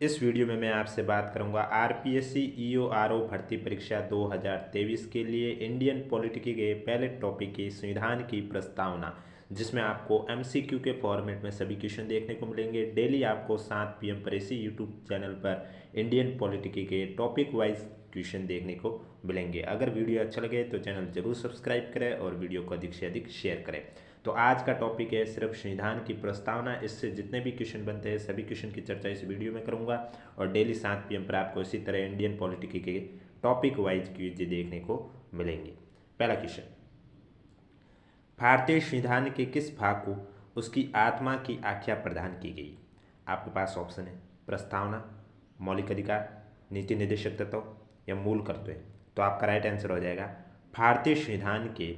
इस वीडियो में मैं आपसे बात करूंगा आरपीएससी ईओआरओ भर्ती परीक्षा 2023 के लिए इंडियन पॉलिटिक्स के पहले टॉपिक की संविधान की प्रस्तावना, जिसमें आपको एमसीक्यू के फॉर्मेट में सभी क्वेश्चन देखने को मिलेंगे। डेली आपको 7 PM पर इसी यूट्यूब चैनल पर इंडियन पॉलिटिक्स के टॉपिक वाइज क्वेश्चन देखने को मिलेंगे। अगर वीडियो अच्छा लगे तो चैनल जरूर सब्सक्राइब करें और वीडियो को अधिक से अधिक शेयर करें। तो आज का टॉपिक है सिर्फ संविधान की प्रस्तावना। इससे जितने भी क्वेश्चन बनते हैं सभी क्वेश्चन की चर्चा इस वीडियो में करूंगा और डेली 7 PM पर आपको इसी तरह इंडियन पॉलिटिक्स के टॉपिक वाइज क्विज देखने को मिलेंगे। पहला क्वेश्चन, भारतीय संविधान के किस भाग को उसकी आत्मा की आख्या प्रदान की गई? आपके पास ऑप्शन है प्रस्तावना, मौलिक अधिकार, नीति निर्देशक तत्व या मूल कर्तव्य। तो आपका राइट आंसर हो जाएगा भारतीय संविधान के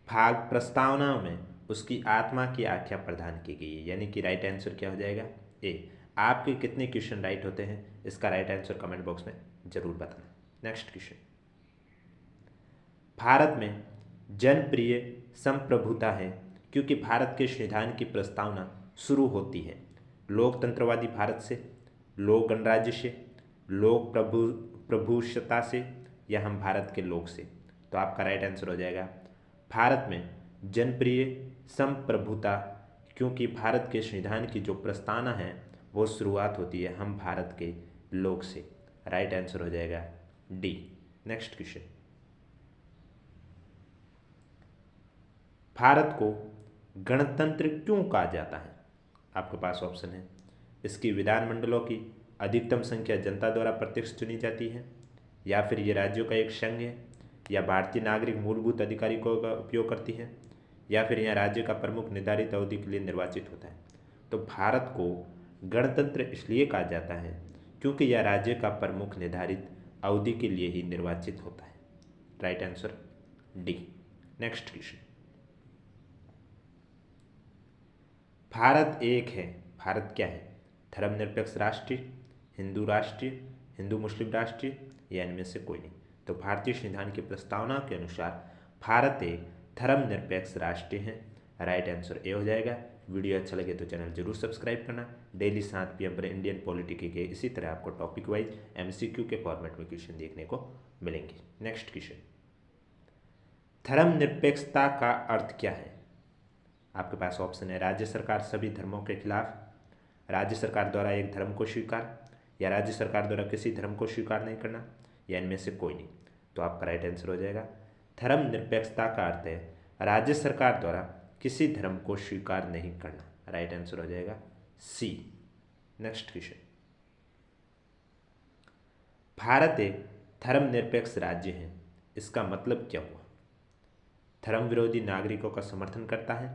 भाग प्रस्तावना में उसकी आत्मा की आख्या प्रदान की गई है, यानी कि राइट आंसर क्या हो जाएगा ए। आपके कितने क्वेश्चन राइट होते हैं इसका राइट आंसर कमेंट बॉक्स में जरूर बताना। नेक्स्ट क्वेश्चन, भारत में जनप्रिय संप्रभुता है क्योंकि भारत के संविधान की प्रस्तावना शुरू होती है लोकतंत्रवादी भारत से, लोक गणराज्य से, लोक प्रभुसत्ता से या हम भारत के लोक से। तो आपका राइट आंसर हो जाएगा भारत में जनप्रिय संप्रभुता, क्योंकि भारत के संविधान की जो प्रस्तावना है वो शुरुआत होती है हम भारत के लोक से। राइट आंसर हो जाएगा डी। नेक्स्ट क्वेश्चन, भारत को गणतंत्र क्यों कहा जाता है? आपके पास ऑप्शन है इसकी विधानमंडलों की अधिकतम संख्या जनता द्वारा प्रत्यक्ष चुनी जाती है, या फिर ये राज्यों का एक संघ है, या भारतीय नागरिक मूलभूत अधिकारों का उपयोग करती है, या फिर यह राज्य का प्रमुख निर्धारित अवधि के लिए निर्वाचित होता है। तो भारत को गणतंत्र इसलिए कहा जाता है क्योंकि यह राज्य का प्रमुख निर्धारित अवधि के लिए ही निर्वाचित होता है। Right answer D. Next question, Bharat एक है, भारत क्या है? धर्मनिरपेक्ष राष्ट्र, हिंदू राष्ट्र, हिंदू मुस्लिम राष्ट्र या इनमें से कोई नहीं। तो भारतीय संविधान की प्रस्तावना के अनुसार भारत एक धर्मनिरपेक्ष राष्ट्र है। राइट आंसर ए हो जाएगा। वीडियो अच्छा लगे तो चैनल जरूर सब्सक्राइब करना। डेली 7 PM पर इंडियन पॉलिटिक्स के इसी तरह आपको टॉपिक वाइज MCQ के फॉर्मेट में क्वेश्चन देखने को मिलेंगे। नेक्स्ट क्वेश्चन, धर्मनिरपेक्षता का अर्थ क्या है? आपके पास ऑप्शन है राज्य सरकार सभी धर्मों के खिलाफ, राज्य सरकार द्वारा एक धर्म को स्वीकार, या राज्य सरकार द्वारा किसी धर्म को स्वीकार नहीं करना, या इनमें से कोई नहीं। तो आपका राइट आंसर हो जाएगा धर्मनिरपेक्षता का अर्थ है राज्य सरकार द्वारा किसी धर्म को स्वीकार नहीं करना। राइट आंसर हो जाएगा सी। नेक्स्ट क्वेश्चन, भारत एक धर्मनिरपेक्ष राज्य है, इसका मतलब क्या हुआ? धर्म विरोधी नागरिकों का समर्थन करता है,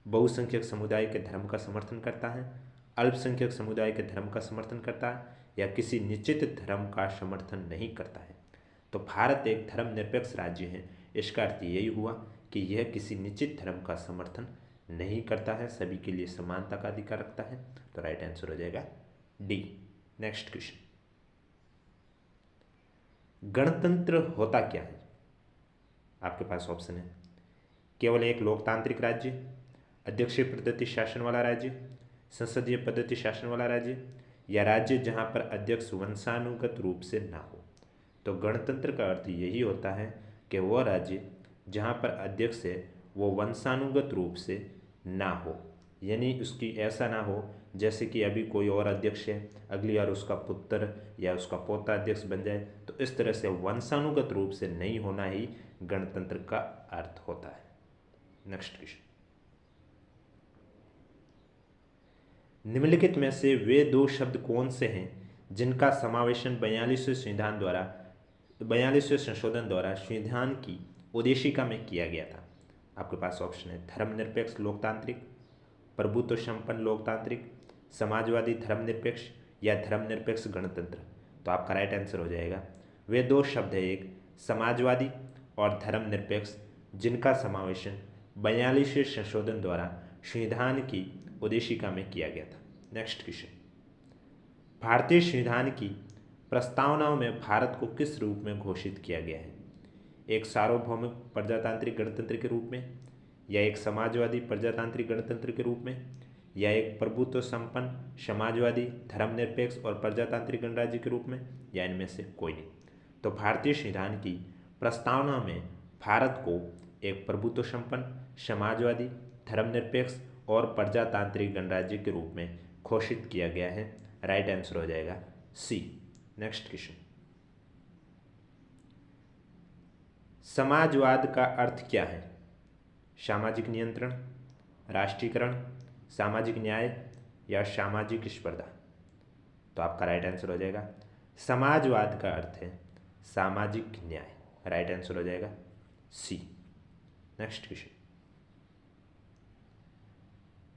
बहुसंख्यक समुदाय के धर्म का समर्थन करता है, अल्पसंख्यक समुदाय के धर्म का समर्थन करता है, या किसी निश्चित धर्म का समर्थन नहीं करता है। तो भारत एक धर्मनिरपेक्ष राज्य है, इसका अर्थ यही हुआ कि यह किसी निश्चित धर्म का समर्थन नहीं करता है, सभी के लिए समानता का अधिकार रखता है। तो राइट आंसर हो जाएगा डी। नेक्स्ट क्वेश्चन, गणतंत्र होता क्या है? आपके पास ऑप्शन है केवल एक लोकतांत्रिक राज्य, अध्यक्षीय पद्धति शासन वाला राज्य, संसदीय पद्धति शासन वाला राज्य, या राज्य जहां पर अध्यक्ष वंशानुगत रूप से ना हो। तो गणतंत्र का अर्थ यही होता है कि वह राज्य जहां पर अध्यक्ष है वो वंशानुगत रूप से ना हो, यानी उसकी ऐसा ना हो जैसे कि अभी कोई और अध्यक्ष है, अगली बार उसका पुत्र या उसका पोता अध्यक्ष बन जाए। तो इस तरह से वंशानुगत रूप से नहीं होना ही गणतंत्र का अर्थ होता है। नेक्स्ट क्वेश्चन, निम्नलिखित में से वे दो शब्द कौन से हैं जिनका समावेशन 42वें संशोधन द्वारा संविधान की उद्देशिका में किया गया था? आपके पास ऑप्शन है धर्मनिरपेक्ष लोकतांत्रिक, प्रभुत्व संपन्न लोकतांत्रिक, समाजवादी धर्मनिरपेक्ष या धर्मनिरपेक्ष गणतंत्र। तो आपका राइट आंसर हो जाएगा वे दो शब्द है एक समाजवादी और धर्मनिरपेक्ष, जिनका समावेशन 42वें संशोधन द्वारा संविधान की उद्देशिका में किया गया था। नेक्स्ट क्वेश्चन, भारतीय संविधान की प्रस्तावनाओं में भारत को किस रूप में घोषित किया गया है? एक सार्वभौमिक प्रजातांत्रिक गणतंत्र के रूप में, या एक समाजवादी प्रजातांत्रिक गणतंत्र के रूप में, या एक प्रभुत्व संपन्न समाजवादी धर्मनिरपेक्ष और प्रजातांत्रिक गणराज्य के रूप में, या इनमें से कोई नहीं। तो भारतीय संविधान की प्रस्तावना में भारत को एक प्रभुत्व संपन्न समाजवादी धर्मनिरपेक्ष और प्रजातांत्रिक गणराज्य के रूप में घोषित किया गया है। राइट आंसर हो जाएगा सी। नेक्स्ट क्वेश्चन, समाजवाद का अर्थ क्या है? सामाजिक नियंत्रण, राष्ट्रीयकरण, सामाजिक न्याय या सामाजिक स्पर्धा? तो आपका राइट आंसर हो जाएगा समाजवाद का अर्थ है सामाजिक न्याय। राइट आंसर हो जाएगा सी। नेक्स्ट क्वेश्चन,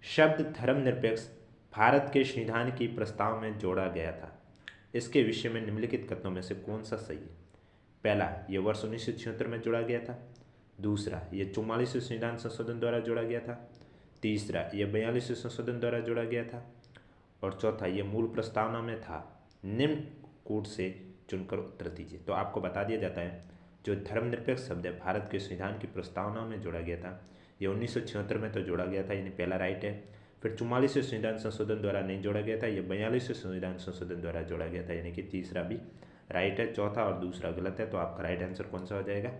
शब्द धर्मनिरपेक्ष भारत के संविधान की प्रस्ताव में जोड़ा गया था। इसके विषय में निम्नलिखित कथनों में से कौन सा सही है? पहला, यह वर्ष 1976 में जोड़ा गया था। दूसरा, यह 44वें संविधान संशोधन द्वारा जोड़ा गया था। तीसरा, यह 42वें संशोधन द्वारा जोड़ा गया था। और चौथा, यह मूल प्रस्तावना में था। निम्न कूट से चुनकर उत्तर दीजिए। तो आपको बता दिया जाता है जो धर्मनिरपेक्ष शब्द है भारत के संविधान की प्रस्तावना में जोड़ा गया था, ये 1976 में तो जोड़ा गया था, यानी पहला राइट है। फिर 44वें संविधान संशोधन द्वारा नहीं जोड़ा गया था, ये 42वें संविधान संशोधन द्वारा जोड़ा गया था, यानी कि तीसरा भी राइट है। चौथा और दूसरा गलत है। तो आपका राइट आंसर कौन सा हो जाएगा?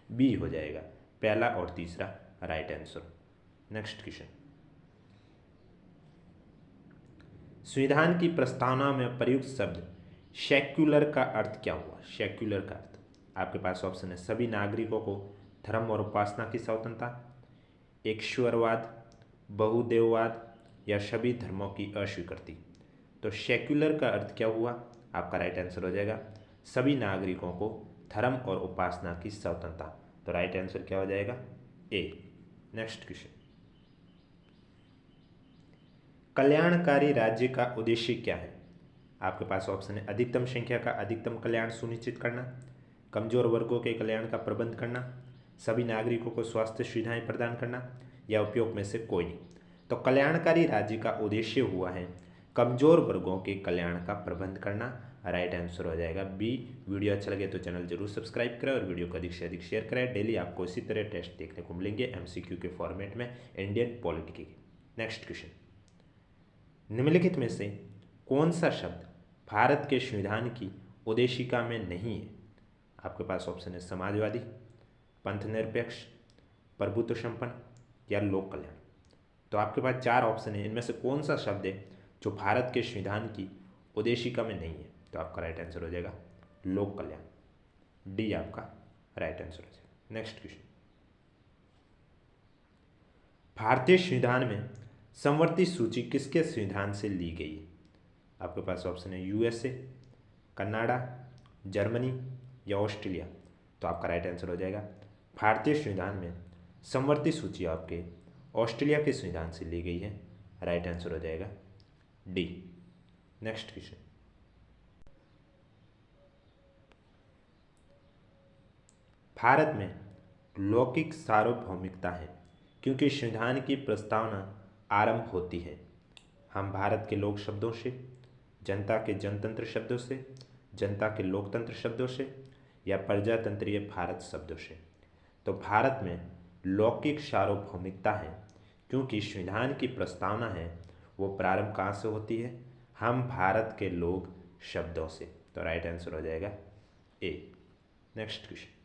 बी हो जाएगा, पहला और तीसरा राइट आंसर। नेक्स्ट क्वेश्चन, संविधान की प्रस्तावना में प्रयुक्त शब्द सेक्युलर का अर्थ क्या हुआ? सेक्युलर का अर्थ आपके पास ऑप्शन है सभी नागरिकों को धर्म और उपासना की स्वतंत्रता, ईश्वरवाद, बहुदेववाद या सभी धर्मों की अस्वीकृति। तो सेक्युलर का अर्थ क्या हुआ? आपका राइट आंसर हो जाएगा सभी नागरिकों को धर्म और उपासना की स्वतंत्रता। तो राइट आंसर क्या हो जाएगा? ए। नेक्स्ट क्वेश्चन, कल्याणकारी राज्य का उद्देश्य क्या है? आपके पास ऑप्शन है अधिकतम संख्या का अधिकतम कल्याण सुनिश्चित करना, कमजोर वर्गों के कल्याण का प्रबंध करना, सभी नागरिकों को स्वास्थ्य सुविधाएं प्रदान करना, या उपयोग में से कोई नहीं। तो कल्याणकारी राज्य का उद्देश्य हुआ है कमजोर वर्गों के कल्याण का प्रबंध करना। राइट आंसर हो जाएगा बी। वीडियो अच्छा लगे तो चैनल जरूर सब्सक्राइब करें और वीडियो को अधिक से अधिक शेयर करें। डेली आपको इसी तरह टेस्ट देखने को मिलेंगे एमसीक्यू के फॉर्मेट में इंडियन पॉलिटी के। नेक्स्ट क्वेश्चन, निम्नलिखित में से कौन सा शब्द भारत के संविधान की उद्देशिका में नहीं है? आपके पास ऑप्शन है समाजवादी, पंथनिरपेक्ष, प्रभुत्व संपन्न या लोक कल्याण। तो आपके पास चार ऑप्शन है, इनमें से कौन सा शब्द है जो भारत के संविधान की उद्देशिका में नहीं है? तो आपका राइट आंसर हो जाएगा लोक कल्याण। डी आपका राइट आंसर हो जाएगा। नेक्स्ट क्वेश्चन, भारतीय संविधान में समवर्ती सूची किसके संविधान से ली गई है? आपके पास ऑप्शन है यूएसए, कनाडा, जर्मनी या ऑस्ट्रेलिया। तो आपका राइट आंसर हो जाएगा भारतीय संविधान में समवर्ती सूची आपके ऑस्ट्रेलिया के संविधान से ली गई है। राइट आंसर हो जाएगा डी। नेक्स्ट क्वेश्चन, भारत में लौकिक सार्वभौमिकता है क्योंकि संविधान की प्रस्तावना आरंभ होती है हम भारत के लोक शब्दों से, जनता के जनतंत्र शब्दों से, जनता के लोकतंत्र शब्दों से या प्रजातंत्रीय भारत शब्दों से। तो भारत में लौकिक सार्वभौमिकता है क्योंकि संविधान की प्रस्तावना है वो प्रारंभ कहाँ से होती है? हम भारत के लोक शब्दों से। तो राइट आंसर हो जाएगा ए। नेक्स्ट क्वेश्चन,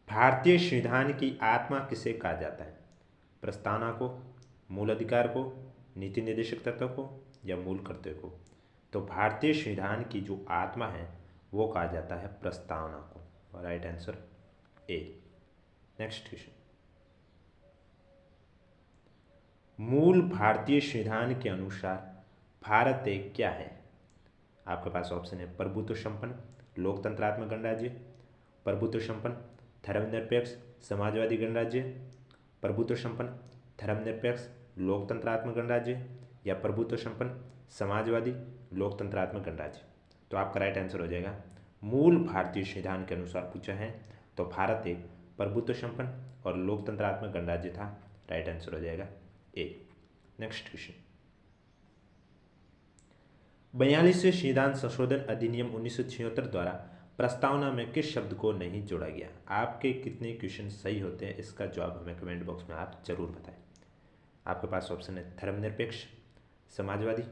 भारतीय संविधान की आत्मा किसे कहा जाता है? प्रस्तावना को, मूल अधिकार को, नीति निर्देशक तत्व को या मूल कर्तव्य को? तो भारतीय संविधान की जो आत्मा है वो कहा जाता है प्रस्तावना को। Right answer A. Next question, मूल भारतीय संविधान के अनुसार भारत एक क्या है? आपके पास ऑप्शन है प्रभुत्व संपन्न लोकतंत्रात्मक गणराज्य, प्रभुत्व संपन्न धर्मनिरपेक्ष समाजवादी गणराज्य, प्रभुत्व संपन्न धर्मनिरपेक्ष लोकतंत्रात्मक गणराज्य या प्रभुत्व संपन्न समाजवादी लोकतंत्रात्मक गणराज्य। तो आपका राइट आंसर हो जाएगा मूल भारतीय संविधान के अनुसार पूछा है तो भारत एक प्रभुत्व संपन्न और लोकतंत्रात्मक गणराज्य था। राइट आंसर हो जाएगा ए। नेक्स्ट क्वेश्चन, 42वें संविधान संशोधन अधिनियम 1976 द्वारा प्रस्तावना में किस शब्द को नहीं जोड़ा गया। आपके कितने क्वेश्चन सही होते हैं इसका जवाब हमें कमेंट बॉक्स में आप जरूर बताएं। आपके पास ऑप्शन है धर्मनिरपेक्ष, समाजवादी,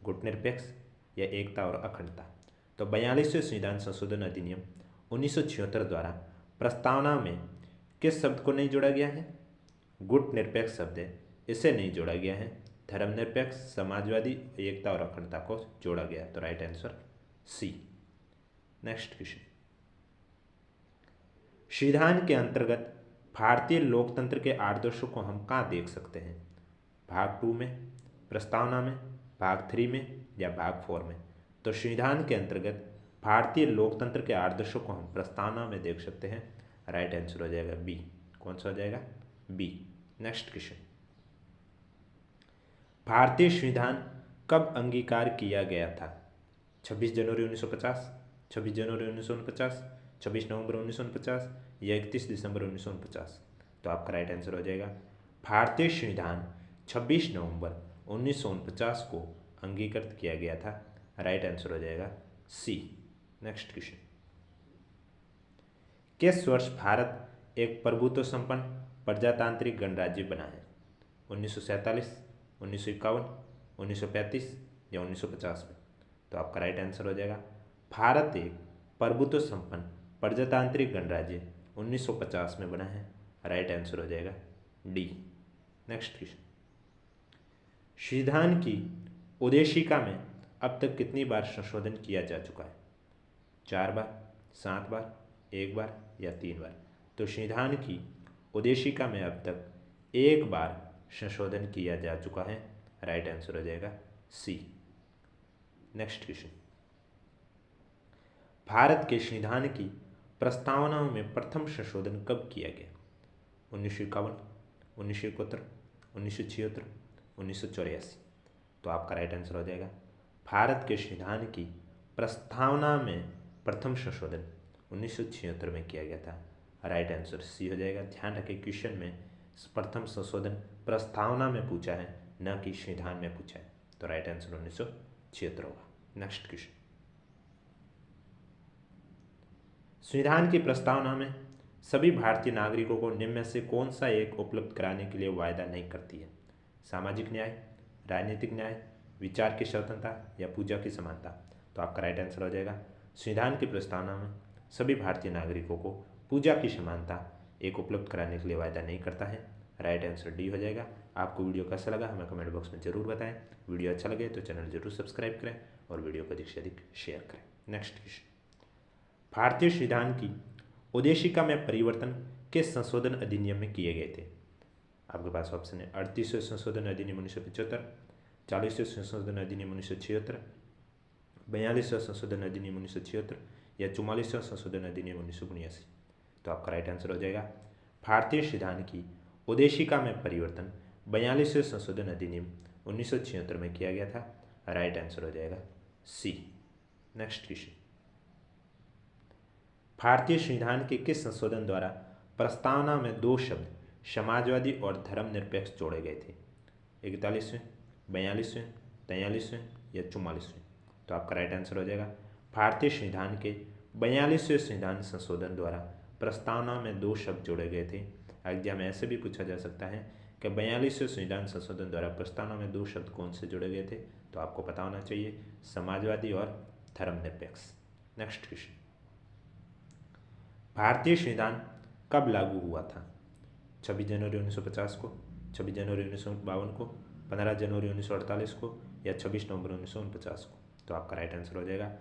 गुटनिरपेक्ष या एकता और अखंडता। तो 42वें संविधान संशोधन अधिनियम 1976 द्वारा प्रस्तावना में किस शब्द को नहीं जोड़ा गया है। गुटनिरपेक्ष शब्द है, इसे नहीं जोड़ा गया है। धर्मनिरपेक्ष, समाजवादी, एकता और अखंडता को जोड़ा गया। तो right answer C. Next question, संविधान के अंतर्गत भारतीय लोकतंत्र के आदर्शों को हम कहाँ देख सकते हैं। भाग 2 में, प्रस्तावना में, भाग 3 में या भाग 4 में। तो संविधान के अंतर्गत भारतीय लोकतंत्र के आदर्शों को हम प्रस्तावना में देख सकते हैं। राइट आंसर हो जाएगा बी। कौन सा हो जाएगा? बी। नेक्स्ट क्वेश्चन, भारतीय संविधान कब अंगीकार किया गया था। 26 जनवरी 1950, 26 जनवरी 1949, 26 नवंबर 1949 या 31 दिसंबर 1949। तो आपका राइट आंसर हो जाएगा भारतीय संविधान 26 नवंबर 1949 को अंगीकृत किया गया था। राइट आंसर हो जाएगा सी। नेक्स्ट क्वेश्चन, किस वर्ष भारत एक प्रभुत्व संपन्न प्रजातांत्रिक गणराज्य बना है। 1947, 1951, 1935 या 1950 में। तो आपका राइट आंसर हो जाएगा भारत एक प्रभुत्व संपन्न प्रजातांत्रिक गणराज्य 1950 में बना है। राइट आंसर हो जाएगा डी। नेक्स्ट क्वेश्चन, संविधान की उद्देशिका में अब तक कितनी बार संशोधन किया जा चुका है। 4 बार, 7 बार, 1 बार या 3 बार। तो संविधान की उद्देशिका में अब तक 1 बार संशोधन किया जा चुका है। राइट आंसर हो जाएगा सी। नेक्स्ट क्वेश्चन, भारत के संविधान की प्रस्तावनाओं में प्रथम संशोधन कब किया गया। 1951, 1971, 1976, 1984। तो आपका राइट आंसर हो जाएगा भारत के संविधान की प्रस्तावना में प्रथम संशोधन 1976 में किया गया था। राइट आंसर सी हो जाएगा। ध्यान रखें क्वेश्चन में प्रथम संशोधन प्रस्तावना में पूछा है, न कि संविधान में पूछा है। तो राइट आंसर 1976 होगा। नेक्स्ट क्वेश्चन, संविधान की प्रस्तावना में सभी भारतीय नागरिकों को निम्न में से कौन सा एक उपलब्ध कराने के लिए वायदा नहीं करती है। सामाजिक न्याय, राजनीतिक न्याय, विचार की स्वतंत्रता या पूजा की समानता। तो आपका राइट आंसर हो जाएगा संविधान की प्रस्तावना में सभी भारतीय नागरिकों को पूजा की समानता एक उपलब्ध कराने के लिए वायदा नहीं करता है। राइट आंसर डी हो जाएगा। आपको वीडियो कैसा लगा हमें कमेंट बॉक्स में जरूर बताएं। वीडियो अच्छा लगे तो चैनल जरूर सब्सक्राइब करें और वीडियो को अधिक से अधिक शेयर करें। नेक्स्ट क्वेश्चन, भारतीय संविधान की उद्देशिका में परिवर्तन किस संशोधन अधिनियम में किए गए थे। आपके पास ऑप्शन है 38वें संशोधन अधिनियम 1975, 40वें संशोधन अधिनियम 1976, 42वें संशोधन अधिनियम 1976 या 44वें संशोधन अधिनियम 1979। तो आपका राइट आंसर हो जाएगा भारतीय संविधान की उद्देशिका में परिवर्तन 42वें संशोधन अधिनियम 1976 में किया गया था। राइट आंसर हो जाएगा सी। नेक्स्ट क्वेश्चन, भारतीय संविधान के किस संशोधन द्वारा प्रस्तावना में 2 शब्द समाजवादी और धर्मनिरपेक्ष जोड़े गए थे। 41वें, 42वें, 43वें या 44वें। तो आपका राइट आंसर हो जाएगा भारतीय संविधान के 42वें संविधान संशोधन द्वारा प्रस्तावना में 2 शब्द जोड़े गए थे। एग्जाम में ऐसे भी पूछा जा सकता है कि 42वें संविधान संशोधन द्वारा प्रस्तावना में 2 शब्द कौन से जोड़े गए थे। तो आपको पता होना चाहिए समाजवादी और धर्मनिरपेक्ष। नेक्स्ट क्वेश्चन, भारतीय संविधान कब लागू हुआ था। 26 जनवरी 1950 को, 26 जनवरी 1952 को, 15 जनवरी 1948 को या 26 नवंबर 1949 को। तो आपका राइट आंसर हो जाएगा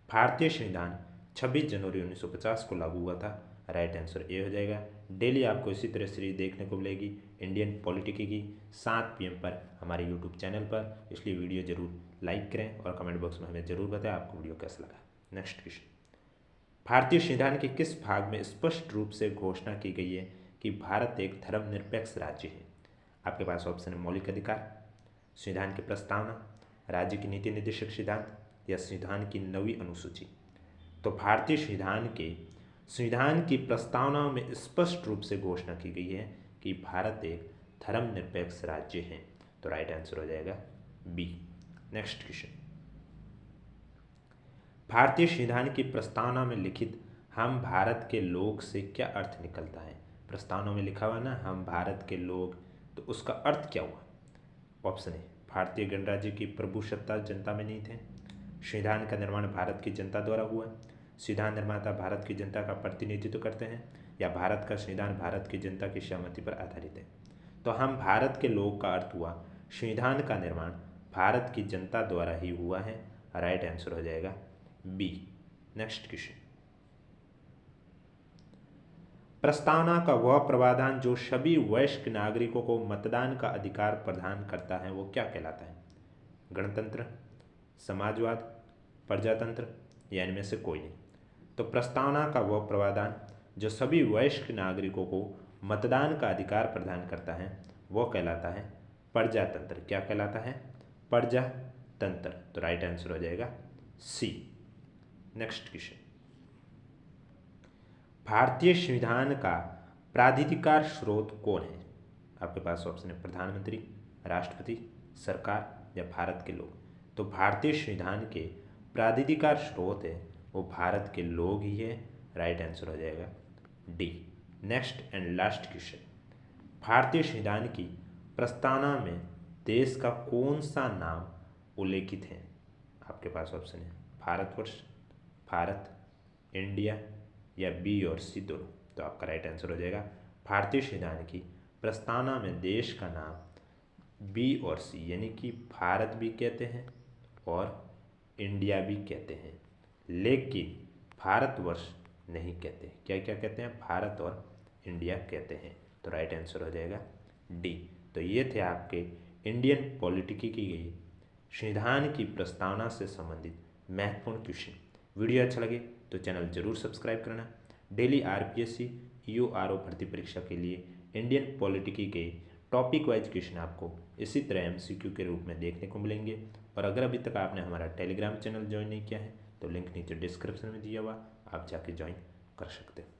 भारतीय संविधान 26 जनवरी 1950 को लागू हुआ था। राइट आंसर ए हो जाएगा। डेली आपको इसी तरह सीरीज देखने को मिलेगी इंडियन पॉलिटिकी की 7 PM पर हमारे यूट्यूब चैनल पर, इसलिए वीडियो जरूर लाइक करें और कमेंट बॉक्स में हमें जरूर बताएं आपको वीडियो कैसा लगा। नेक्स्ट क्वेश्चन, भारतीय संविधान के किस भाग में स्पष्ट रूप से घोषणा की गई है कि भारत एक धर्मनिरपेक्ष राज्य है। आपके पास ऑप्शन है मौलिक अधिकार, संविधान की प्रस्तावना, राज्य की नीति निर्देशक सिद्धांत या संविधान की 9वीं अनुसूची। तो भारतीय संविधान की प्रस्तावना में स्पष्ट रूप से घोषणा की गई है कि भारत एक धर्मनिरपेक्ष राज्य है। तो राइट आंसर हो जाएगा बी। नेक्स्ट क्वेश्चन, भारतीय संविधान की प्रस्तावना में लिखित हम भारत के लोग से क्या अर्थ निकलता है। प्रस्तावना में लिखा हुआ ना हम भारत के लोग, तो उसका अर्थ क्या हुआ। ऑप्शन ए, भारतीय गणराज्य की प्रभुसत्ता जनता में नहीं थे। संविधान का निर्माण भारत की जनता द्वारा हुआ। संविधान निर्माता भारत की जनता का प्रतिनिधित्व करते हैं, या भारत का संविधान भारत की जनता की सहमति पर आधारित है। तो हम भारत के लोग का अर्थ हुआ संविधान का निर्माण भारत की जनता द्वारा ही हुआ है। राइट आंसर हो जाएगा बी। नेक्स्ट क्वेश्चन, प्रस्तावना का वह प्रावधान जो सभी वयस्क नागरिकों को मतदान का अधिकार प्रदान करता है वो क्या कहलाता है। गणतंत्र, समाजवाद, प्रजातंत्र, या इनमें से कोई नहीं। तो प्रस्तावना का वह प्रावधान जो सभी वयस्क नागरिकों को मतदान का अधिकार प्रदान करता है वो कहलाता है प्रजातंत्र। क्या कहलाता है, प्रजातंत्र। तो राइट आंसर हो जाएगा सी। नेक्स्ट क्वेश्चन, भारतीय संविधान का प्राधिकार स्रोत कौन है। आपके पास ऑप्शन है प्रधानमंत्री, राष्ट्रपति, सरकार, या भारत के लोग। तो भारतीय संविधान के प्राधिकार स्रोत है वो भारत के लोग ही है। राइट आंसर हो जाएगा D. Next and last question, भारतीय संविधान की प्रस्तावना में देश का कौन सा नाम उल्लेखित है। आपके पास ऑप्शन है भारतवर्ष, भारत, इंडिया, या बी और सी दोनों। तो आपका राइट आंसर हो जाएगा भारतीय संविधान की प्रस्तावना में देश का नाम बी और सी, यानी कि भारत भी कहते हैं और इंडिया भी कहते हैं, लेकिन भारतवर्ष नहीं कहते। क्या क्या कहते हैं, भारत और इंडिया कहते हैं। तो राइट आंसर हो जाएगा डी। तो ये थे आपके इंडियन पॉलिटिकी की गई संविधान की प्रस्तावना से संबंधित महत्वपूर्ण क्वेश्चन। वीडियो अच्छा लगे तो चैनल जरूर सब्सक्राइब करना। डेली आरपीएससी, ईओआरओ भर्ती परीक्षा के लिए इंडियन पॉलिटिकी के टॉपिक वाइज क्वेश्चन आपको इसी तरह एमसीक्यू के रूप में देखने को मिलेंगे। और अगर अभी तक आपने हमारा टेलीग्राम चैनल ज्वाइन नहीं किया है तो लिंक नीचे डिस्क्रिप्शन में दिया हुआ, आप जाके ज्वाइन कर सकते हैं।